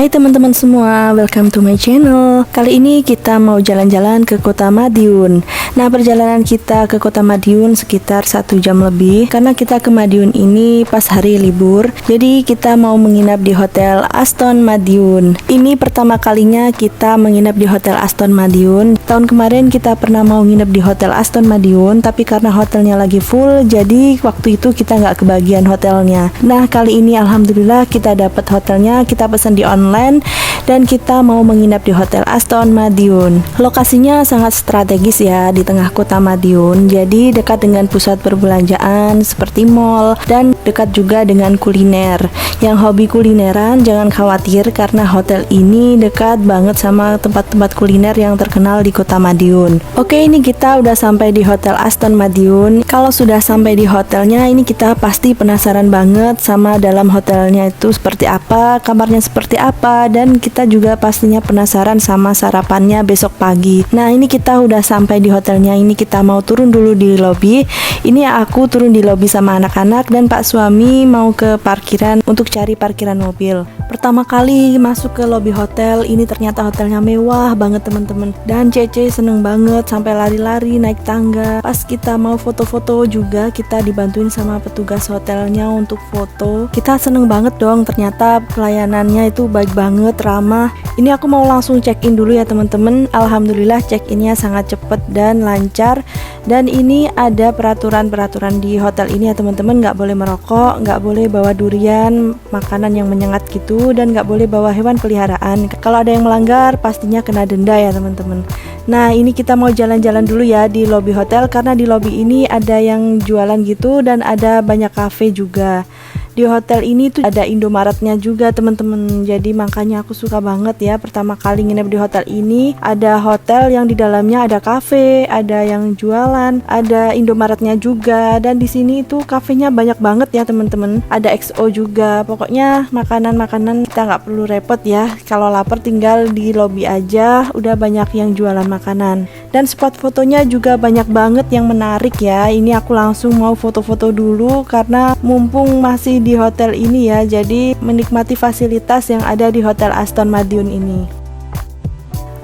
Hai teman-teman semua, welcome to my channel. Kali ini kita mau jalan-jalan ke kota Madiun. Nah, perjalanan kita ke kota Madiun sekitar 1 jam lebih, karena kita ke Madiun ini pas hari libur. Jadi kita mau menginap di Hotel Aston Madiun. Ini pertama kalinya kita menginap di Hotel Aston Madiun. Tahun kemarin kita pernah mau nginep di Hotel Aston Madiun, tapi karena hotelnya lagi full, jadi waktu itu kita nggak kebagian hotelnya. Nah, kali ini alhamdulillah kita dapat hotelnya, kita pesan di online dan kita mau menginap di Hotel Aston Madiun. Lokasinya sangat strategis ya, di tengah kota Madiun, jadi dekat dengan pusat perbelanjaan seperti mall dan dekat juga dengan kuliner. Yang hobi kulineran jangan khawatir, karena hotel ini dekat banget sama tempat-tempat kuliner yang terkenal di kota Madiun. Oke, ini kita udah sampai di Hotel Aston Madiun. Kalau sudah sampai di hotelnya, ini kita pasti penasaran banget sama dalam hotelnya itu seperti apa, kamarnya seperti apa, dan kita juga pastinya penasaran sama sarapannya besok pagi. Nah, ini kita udah sampai di hotelnya. Ini kita mau turun dulu di lobi. Ini aku turun di lobi sama anak-anak, dan Pak suami mau ke parkiran untuk cari parkiran mobil. Pertama kali masuk ke lobi hotel, ini ternyata hotelnya mewah banget teman-teman. Dan Cece seneng banget sampai lari-lari naik tangga. Pas kita mau foto-foto juga, kita dibantuin sama petugas hotelnya untuk foto. Kita seneng banget dong, ternyata pelayanannya itu baik banget, ramah. Ini aku mau langsung check in dulu ya teman-teman. Alhamdulillah check innya sangat cepet dan lancar. Dan ini ada peraturan-peraturan di hotel ini ya teman-teman, nggak boleh merokok, nggak boleh bawa durian, makanan yang menyengat gitu, dan nggak boleh bawa hewan peliharaan. Kalau ada yang melanggar pastinya kena denda ya teman-teman. Nah, ini kita mau jalan-jalan dulu ya di lobi hotel, karena di lobi ini ada yang jualan gitu dan ada banyak cafe juga. Di hotel ini tuh ada Indomaretnya juga teman-teman. Jadi makanya aku suka banget ya pertama kali nginep di hotel ini. Ada hotel yang di dalamnya ada cafe, ada yang jualan, ada Indomaretnya juga. Dan di sini itu kafenya banyak banget ya teman-teman. Ada XO juga. Pokoknya makanan-makanan kita nggak perlu repot ya. Kalau lapar tinggal di lobi aja, udah banyak yang jualan makanan. Dan spot fotonya juga banyak banget yang menarik ya. Ini aku langsung mau foto-foto dulu karena mumpung masih di hotel ini ya, jadi menikmati fasilitas yang ada di Hotel Aston Madiun ini.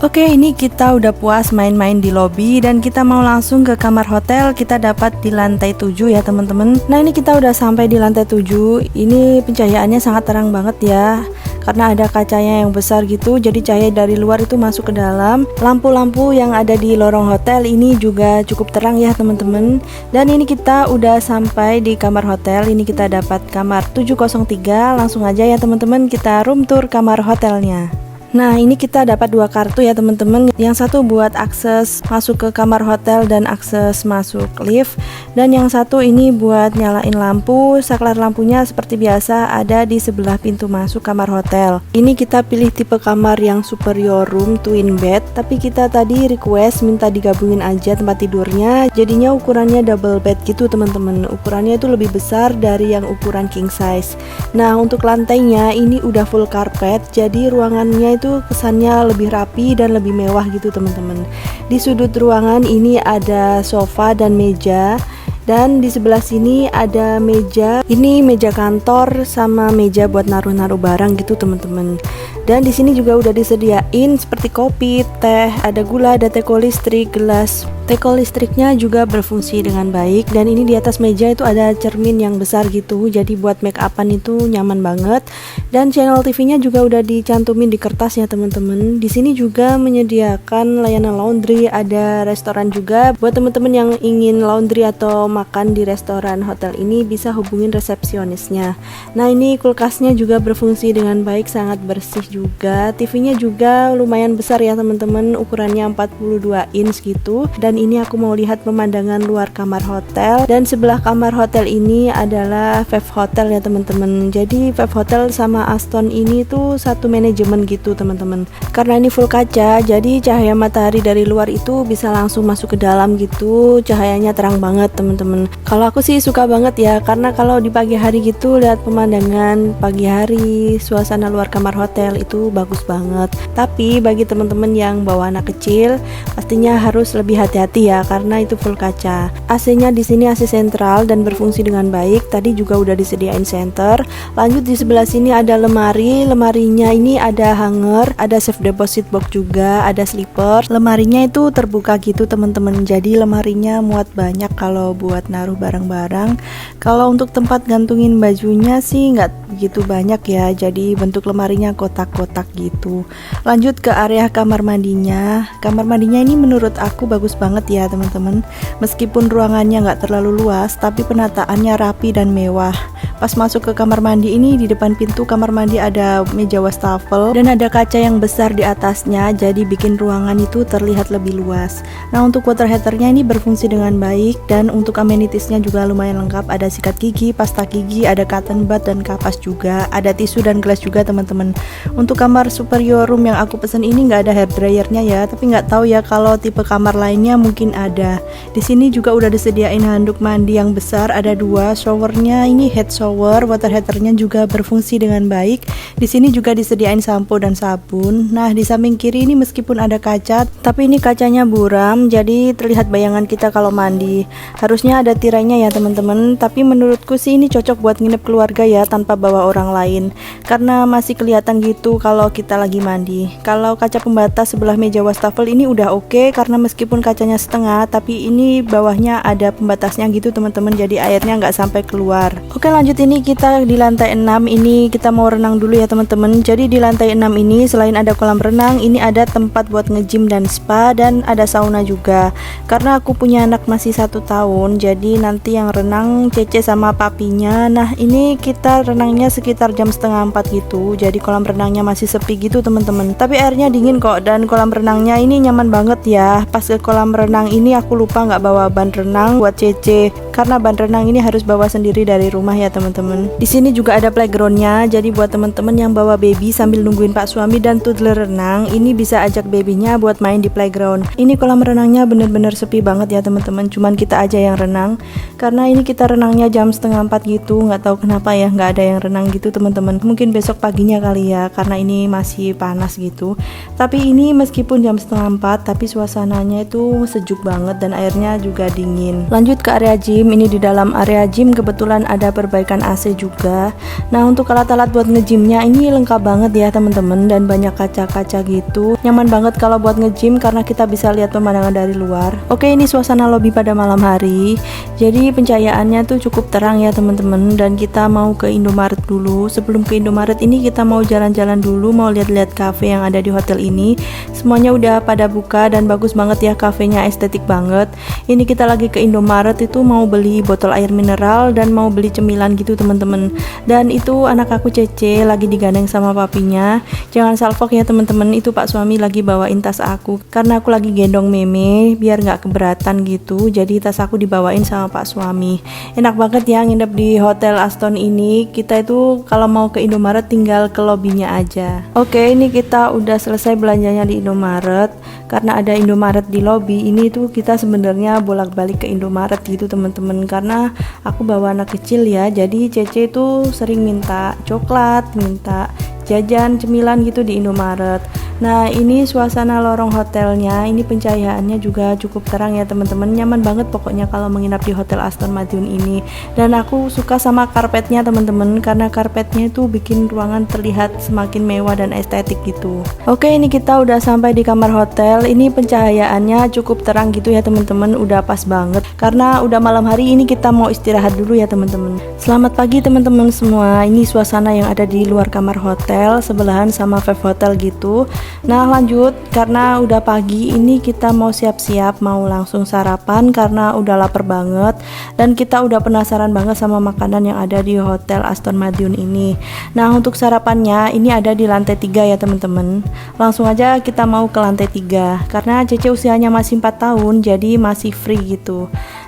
Oke, ini kita udah puas main-main di lobi dan kita mau langsung ke kamar hotel. Kita dapat di lantai 7 ya teman-teman. Nah, ini kita udah sampai di lantai 7. Ini pencahayaannya sangat terang banget ya, karena ada kacanya yang besar gitu, jadi cahaya dari luar itu masuk ke dalam. Lampu-lampu yang ada di lorong hotel ini juga cukup terang ya teman-teman. Dan ini kita udah sampai di kamar hotel. Ini kita dapat kamar 703. Langsung aja ya teman-teman, kita room tour kamar hotelnya. Nah, ini kita dapat 2 kartu ya teman-teman. Yang satu buat akses masuk ke kamar hotel dan akses masuk lift, dan yang satu ini buat nyalain lampu. Saklar lampunya seperti biasa ada di sebelah pintu masuk kamar hotel. Ini kita pilih tipe kamar yang superior room twin bed, tapi kita tadi request minta digabungin aja tempat tidurnya. Jadinya ukurannya double bed gitu teman-teman. Ukurannya itu lebih besar dari yang ukuran king size. Nah, untuk lantainya ini udah full carpet, jadi ruangannya itu kesannya lebih rapi dan lebih mewah gitu teman-teman. Di sudut ruangan ini ada sofa dan meja, dan di sebelah sini ada meja. Ini meja kantor sama meja buat naruh-naruh barang gitu teman-teman. Dan di sini juga udah disediain seperti kopi, teh, ada gula, ada teko listrik, gelas. Teko listriknya juga berfungsi dengan baik. Dan ini di atas meja itu ada cermin yang besar gitu, jadi buat make upan itu nyaman banget. Dan channel TV-nya juga udah dicantumin di kertas ya teman-teman. Di sini juga menyediakan layanan laundry, ada restoran juga. Buat teman-teman yang ingin laundry atau makan di restoran hotel ini bisa hubungin resepsionisnya. Nah, ini kulkasnya juga berfungsi dengan baik, sangat bersih juga. TV-nya juga lumayan besar ya teman-teman, ukurannya 42 inch gitu. Dan ini aku mau lihat pemandangan luar kamar hotel. Dan sebelah kamar hotel ini adalah Vive Hotel ya teman-teman. Jadi Vive Hotel sama Aston ini tuh satu manajemen gitu teman-teman. Karena ini full kaca, jadi cahaya matahari dari luar itu bisa langsung masuk ke dalam gitu. Cahayanya terang banget teman-teman. Kalau aku sih suka banget ya, karena kalau di pagi hari gitu lihat pemandangan pagi hari, suasana luar kamar hotel itu bagus banget. Tapi bagi teman-teman yang bawa anak kecil, pastinya harus lebih hati-hati ya karena itu full kaca. AC-nya di sini AC sentral dan berfungsi dengan baik. Tadi juga udah disediain center. Lanjut di sebelah sini ada lemari. Lemarinya ini ada hanger, ada safe deposit box juga, ada slipper. Lemarinya itu terbuka gitu teman-teman. Jadi lemarinya muat banyak kalau buat naruh barang-barang. Kalau untuk tempat gantungin bajunya sih nggak begitu banyak ya, jadi bentuk lemarinya kotak-kotak gitu. Lanjut ke area kamar mandinya. Kamar mandinya ini menurut aku bagus banget ya teman-teman. Meskipun ruangannya nggak terlalu luas, tapi penataannya rapi dan mewah. Pas masuk ke kamar mandi ini, di depan pintu kamar mandi ada meja wastafel dan ada kaca yang besar di atasnya, jadi bikin ruangan itu terlihat lebih luas. Nah, untuk water heaternya ini berfungsi dengan baik, dan untuk amenitiesnya juga lumayan lengkap. Ada sikat gigi, pasta gigi, ada cotton bud dan kapas juga, ada tisu dan gelas juga teman-teman. Untuk kamar superior room yang aku pesen ini nggak ada hair dryernya ya, tapi nggak tahu ya kalau tipe kamar lainnya mungkin ada. Di sini juga udah disediain handuk mandi yang besar, ada 2. Showernya ini head shower, water heaternya juga berfungsi dengan baik. Di sini juga disediain sampo dan sabun. Nah, di samping kiri ini meskipun ada kaca, tapi ini kacanya buram, jadi terlihat bayangan kita kalau mandi. Harusnya ada tirainya ya teman-teman, tapi menurutku sih ini cocok buat nginep keluarga ya tanpa bawa orang lain, karena masih kelihatan gitu kalau kita lagi mandi. Kalau kaca pembatas sebelah meja wastafel ini udah oke, karena meskipun kacanya setengah, tapi ini bawahnya ada pembatasnya gitu teman-teman, jadi airnya nggak sampai keluar. Oke, lanjut ini kita di lantai 6. Ini kita mau renang dulu ya teman-teman. Jadi di lantai 6 ini selain ada kolam renang, ini ada tempat buat nge-gym dan spa, dan ada sauna juga. Karena aku punya anak masih 1 tahun, jadi nanti yang renang Cece sama papinya. Nah, ini kita renangnya sekitar jam setengah 4 gitu, jadi kolam renangnya masih sepi gitu teman-teman. Tapi airnya dingin kok, dan kolam renangnya ini nyaman banget ya. Pas ke kolam renang ini aku lupa nggak bawa ban renang buat Cece, karena ban renang ini harus bawa sendiri dari rumah ya teman-teman. Di sini juga ada playgroundnya, jadi buat teman-teman yang bawa baby sambil nungguin pak suami dan toddler renang, ini bisa ajak babynya buat main di playground. Ini kolam renangnya bener-bener sepi banget ya teman-teman, cuman kita aja yang renang, karena ini kita renangnya jam setengah 4 gitu. Nggak tahu kenapa ya nggak ada yang renang gitu teman-teman, mungkin besok paginya kali ya, karena ini masih panas gitu. Tapi ini meskipun jam setengah 4, tapi suasananya itu sejuk banget dan airnya juga dingin. Lanjut ke area gym. Ini di dalam area gym kebetulan ada perbaikan AC juga. Nah, untuk alat-alat buat nge-gymnya ini lengkap banget ya teman-teman, dan banyak kaca-kaca gitu. Nyaman banget kalau buat nge-gym karena kita bisa lihat pemandangan dari luar. Oke, ini suasana lobby pada malam hari. Jadi pencahayaannya tuh cukup terang ya teman-teman, dan kita mau ke Indomaret dulu. Sebelum ke Indomaret ini kita mau jalan-jalan dulu, mau lihat-lihat cafe yang ada di hotel ini. Semuanya udah pada buka dan bagus banget ya, kafenya estetik banget. Ini kita lagi ke Indomaret itu mau beli botol air mineral dan mau beli cemilan gitu teman-teman. Dan itu anak aku Cece lagi digandeng sama papinya. Jangan salfok ya teman-teman, itu pak suami lagi bawain tas aku karena aku lagi gendong meme biar nggak keberatan gitu. Jadi tas aku dibawain sama pak suami. Enak banget ya nginep di hotel Aston ini. Kita itu kalau mau ke Indomaret tinggal ke lobbynya aja. Oke, ini kita udah selesai belanjanya di Indomaret. Karena ada Indomaret di lobby ini tuh kita sebenarnya bolak-balik ke Indomaret gitu teman-teman, karena aku bawa anak kecil ya, jadi Cece itu sering minta coklat, minta jajan cemilan gitu di Indomaret. Nah, ini suasana lorong hotelnya, ini pencahayaannya juga cukup terang ya teman-teman, nyaman banget pokoknya kalau menginap di Hotel Aston Madiun ini. Dan aku suka sama karpetnya teman-teman, karena karpetnya itu bikin ruangan terlihat semakin mewah dan estetik gitu. Oke, ini kita udah sampai di kamar hotel. Ini pencahayaannya cukup terang gitu ya teman-teman, udah pas banget karena udah malam hari. Ini kita mau istirahat dulu ya teman-teman. Selamat pagi teman-teman semua. Ini suasana yang ada di luar kamar hotel, sebelahan sama Vive Hotel gitu. Nah, lanjut, karena udah pagi ini kita mau siap-siap mau langsung sarapan karena udah lapar banget, dan kita udah penasaran banget sama makanan yang ada di Hotel Aston Madiun ini. Nah, untuk sarapannya ini ada di lantai 3 ya teman-teman. Langsung aja kita mau ke lantai 3 karena Cece usianya masih 4 tahun, jadi masih free gitu.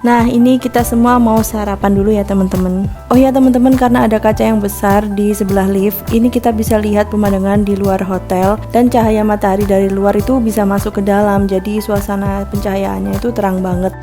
Nah, ini kita semua mau sarapan dulu ya teman-teman. Oh ya teman-teman, karena ada kaca yang besar di sebelah lift, ini kita bisa lihat pemandangan di luar hotel, dan cahaya matahari dari luar itu bisa masuk ke dalam, jadi suasana pencahayaannya itu terang banget.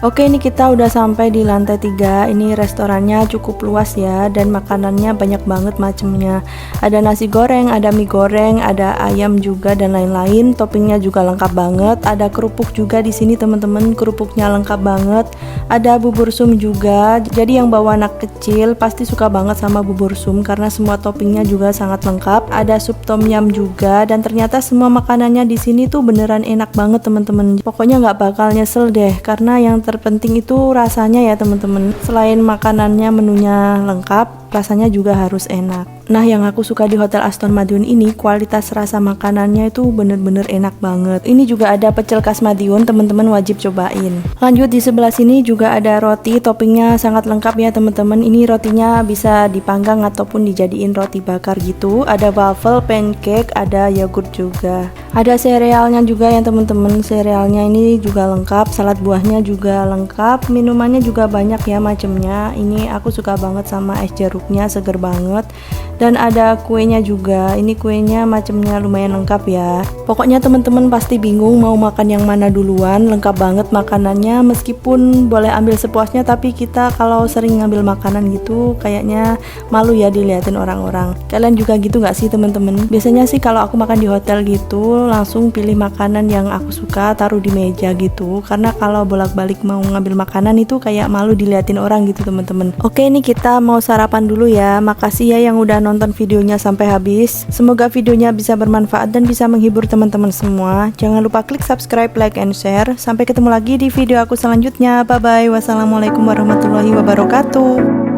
Oke, ini kita udah sampai di lantai 3. Ini restorannya cukup luas ya, dan makanannya banyak banget macemnya. Ada nasi goreng, ada mie goreng, ada ayam juga dan lain-lain. Toppingnya juga lengkap banget. Ada kerupuk juga di sini teman-teman, kerupuknya lengkap banget. Ada bubur sum juga. Jadi yang bawa anak kecil pasti suka banget sama bubur sum karena semua toppingnya juga sangat lengkap. Ada sup tom yum juga, dan ternyata semua makanannya di sini tuh beneran enak banget teman-teman. Pokoknya nggak bakal nyesel deh, karena yang terpenting itu rasanya ya teman-teman. Selain makanannya menunya lengkap, rasanya juga harus enak. Nah, yang aku suka di Hotel Aston Madiun ini, kualitas rasa makanannya itu bener-bener enak banget. Ini juga ada pecel khas Madiun, teman-teman wajib cobain. Lanjut, di sebelah sini juga ada roti, toppingnya sangat lengkap ya teman-teman. Ini rotinya bisa dipanggang ataupun dijadiin roti bakar gitu. Ada waffle, pancake, ada yogurt juga. Ada serealnya juga ya teman-teman. Serealnya ini juga lengkap, salad buahnya juga lengkap, minumannya juga banyak ya macemnya. Ini aku suka banget sama es jeruknya, seger banget. Dan ada kuenya juga. Ini kuenya macamnya lumayan lengkap ya. Pokoknya teman-teman pasti bingung mau makan yang mana duluan. Lengkap banget makanannya, meskipun boleh ambil sepuasnya, tapi kita kalau sering ngambil makanan gitu kayaknya malu ya diliatin orang-orang. Kalian juga gitu gak sih teman-teman? Biasanya sih kalau aku makan di hotel gitu langsung pilih makanan yang aku suka, taruh di meja gitu. Karena kalau bolak-balik mau ngambil makanan itu kayak malu diliatin orang gitu teman-teman. Oke, ini kita mau sarapan dulu ya. Makasih ya yang udah nonton videonya sampai habis. Semoga videonya bisa bermanfaat dan bisa menghibur teman-teman semua. Jangan lupa klik subscribe, like, and share. Sampai ketemu lagi di video aku selanjutnya. Bye bye. Wassalamualaikum warahmatullahi wabarakatuh.